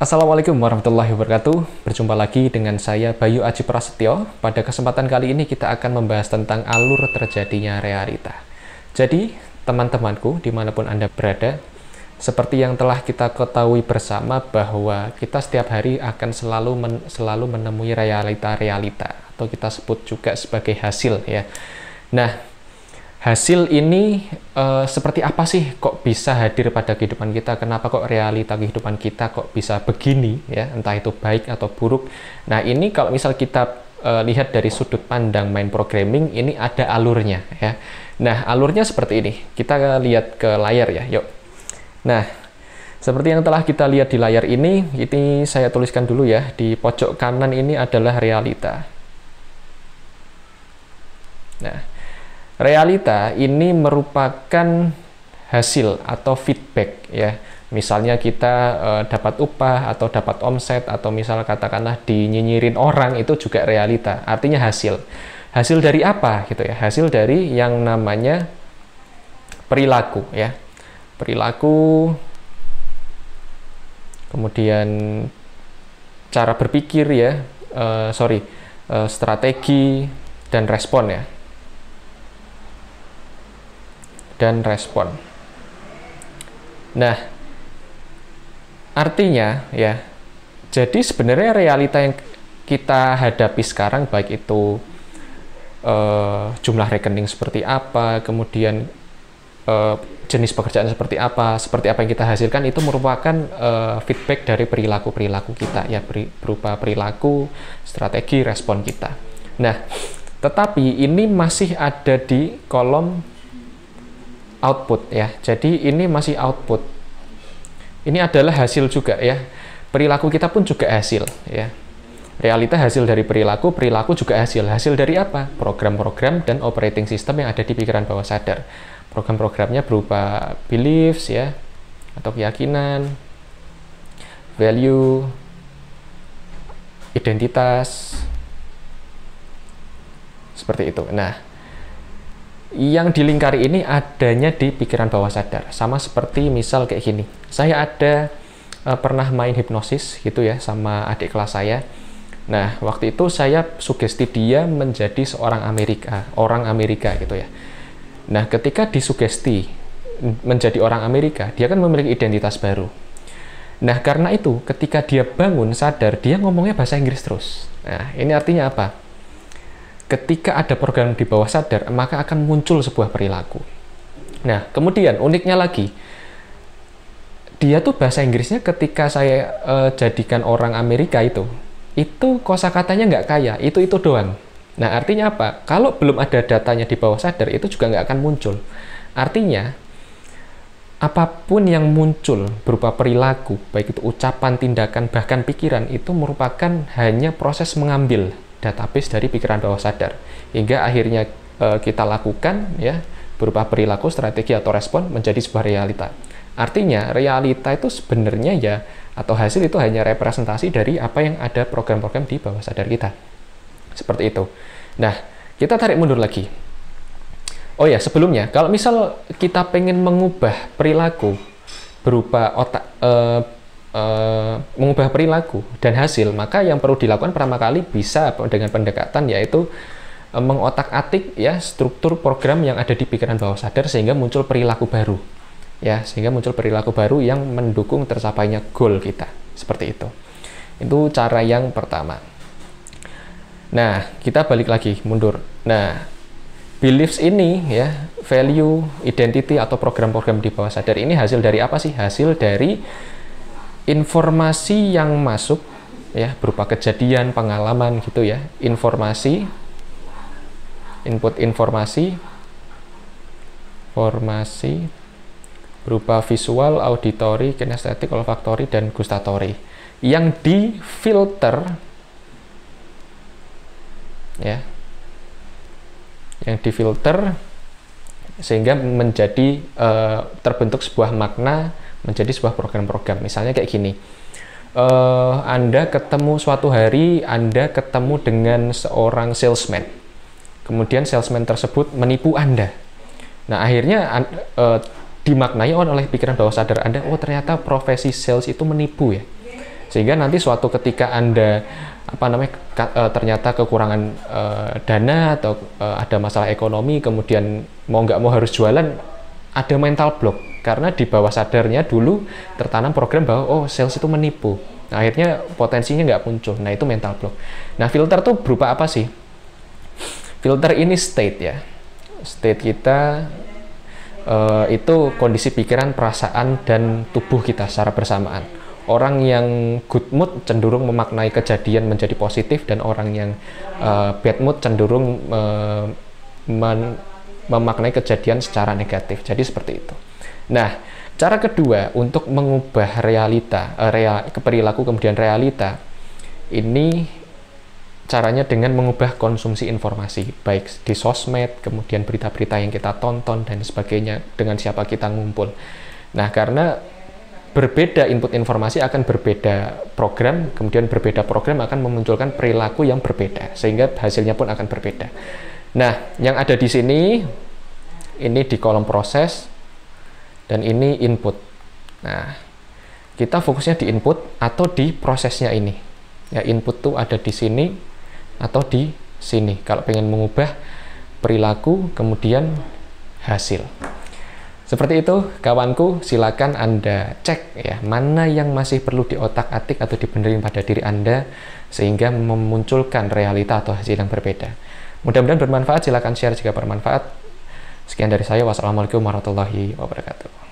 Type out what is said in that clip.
Assalamualaikum warahmatullahi wabarakatuh. Berjumpa lagi dengan saya Bayu Aji Prasetyo. Pada kesempatan kali ini kita akan membahas tentang alur terjadinya realita. Jadi, teman-temanku dimanapun Anda berada, seperti yang telah kita ketahui bersama bahwa kita setiap hari akan selalu menemui realita-realita, atau kita sebut juga sebagai hasil ya. Nah, hasil ini seperti apa sih kok bisa hadir pada kehidupan kita? Kenapa kok realita kehidupan kita kok bisa begini ya? Entah itu baik atau buruk. Nah, ini kalau misal kita lihat dari sudut pandang main programming, ini ada alurnya ya. Nah, alurnya seperti ini. Kita lihat ke layar ya, yuk. Nah, seperti yang telah kita lihat di layar ini saya tuliskan dulu ya. Di pojok kanan ini adalah realita. Nah, realita ini merupakan hasil atau feedback ya. Misalnya kita dapat upah atau dapat omset atau misal katakanlah dinyinyirin orang, itu juga realita. Artinya hasil. Hasil dari apa gitu ya? Hasil dari yang namanya perilaku ya. Perilaku, kemudian cara berpikir ya, strategi dan respon ya. Dan respon. Nah, artinya ya, jadi sebenarnya realita yang kita hadapi sekarang, baik itu jumlah rekening seperti apa, kemudian jenis pekerjaan seperti apa yang kita hasilkan, itu merupakan feedback dari perilaku-perilaku kita ya, berupa perilaku, strategi, respon kita. Nah, tetapi ini masih ada di kolom output ya. Jadi ini masih output. Ini adalah hasil juga ya. Perilaku kita pun juga hasil ya. Realita hasil dari perilaku, perilaku juga hasil. Hasil dari apa? Program-program dan operating system yang ada di pikiran bawah sadar. Program-programnya berupa beliefs ya, atau keyakinan, value, identitas, seperti itu. Nah, yang dilingkari ini adanya di pikiran bawah sadar. Sama seperti misal kayak gini. Saya ada pernah main hipnosis gitu ya sama adik kelas saya. Nah, waktu itu saya sugesti dia menjadi seorang orang Amerika gitu ya. Nah, ketika disugesti menjadi orang Amerika, dia kan memiliki identitas baru. Nah, karena itu ketika dia bangun sadar, dia ngomongnya bahasa Inggris terus. Nah, ini artinya apa? Ketika ada program di bawah sadar, maka akan muncul sebuah perilaku. Nah, kemudian uniknya lagi, dia tuh bahasa Inggrisnya ketika saya jadikan orang Amerika itu kosakatanya nggak kaya, itu doang. Nah, artinya apa? Kalau belum ada datanya di bawah sadar, itu juga nggak akan muncul. Artinya, apapun yang muncul berupa perilaku, baik itu ucapan, tindakan, bahkan pikiran, itu merupakan hanya proses mengambil database dari pikiran bawah sadar, hingga akhirnya kita lakukan ya, berupa perilaku, strategi atau respon menjadi sebuah realita. Artinya realita itu sebenarnya ya, atau hasil itu hanya representasi dari apa yang ada program-program di bawah sadar kita, seperti itu. Nah, kita tarik mundur lagi. Oh ya, sebelumnya kalau misal kita pengen mengubah perilaku berupa mengubah perilaku dan hasil, maka yang perlu dilakukan pertama kali bisa dengan pendekatan, yaitu mengotak-atik ya struktur program yang ada di pikiran bawah sadar sehingga muncul perilaku baru ya, yang mendukung tercapainya goal kita, seperti itu. Itu cara yang pertama. Nah, kita balik lagi mundur. Nah, beliefs ini ya, value, identity atau program-program di bawah sadar ini hasil dari apa sih? Hasil dari informasi yang masuk ya, berupa kejadian, pengalaman gitu ya, input informasi berupa visual, auditory, kinestetik, olfaktori, dan gustatory yang difilter ya, sehingga menjadi terbentuk sebuah makna, menjadi sebuah program-program. Misalnya kayak gini, Anda ketemu suatu hari, Anda ketemu dengan seorang salesman, kemudian salesman tersebut menipu Anda. Nah, akhirnya dimaknai oleh pikiran bawah sadar Anda, oh ternyata profesi sales itu menipu ya. Sehingga nanti suatu ketika Anda ternyata kekurangan dana atau ada masalah ekonomi, kemudian mau nggak mau harus jualan, ada mental block karena di bawah sadarnya dulu tertanam program bahwa oh sales itu menipu. Nah, akhirnya potensinya nggak muncul. Nah, itu mental block. Nah, filter tuh berupa apa sih? Filter ini state ya. State kita itu kondisi pikiran, perasaan, dan tubuh kita secara bersamaan. Orang yang good mood cenderung memaknai kejadian menjadi positif, dan orang yang bad mood cenderung memaknai kejadian secara negatif. Jadi seperti itu. Nah, cara kedua untuk mengubah realita, perilaku kemudian realita, ini caranya dengan mengubah konsumsi informasi, baik di sosmed, kemudian berita-berita yang kita tonton, dan sebagainya, dengan siapa kita ngumpul. Nah, karena berbeda input informasi akan berbeda program, kemudian berbeda program akan memunculkan perilaku yang berbeda, sehingga hasilnya pun akan berbeda. Nah, yang ada di sini, ini di kolom proses, dan ini input. Nah, kita fokusnya di input atau di prosesnya ini. Ya, input tuh ada di sini atau di sini. Kalau pengen mengubah perilaku, kemudian hasil. Seperti itu, kawanku, silakan Anda cek ya, mana yang masih perlu diotak-atik atau dibenerin pada diri Anda, sehingga memunculkan realita atau hasil yang berbeda. Mudah-mudahan bermanfaat, silakan share jika bermanfaat. Sekian dari saya, wassalamualaikum warahmatullahi wabarakatuh.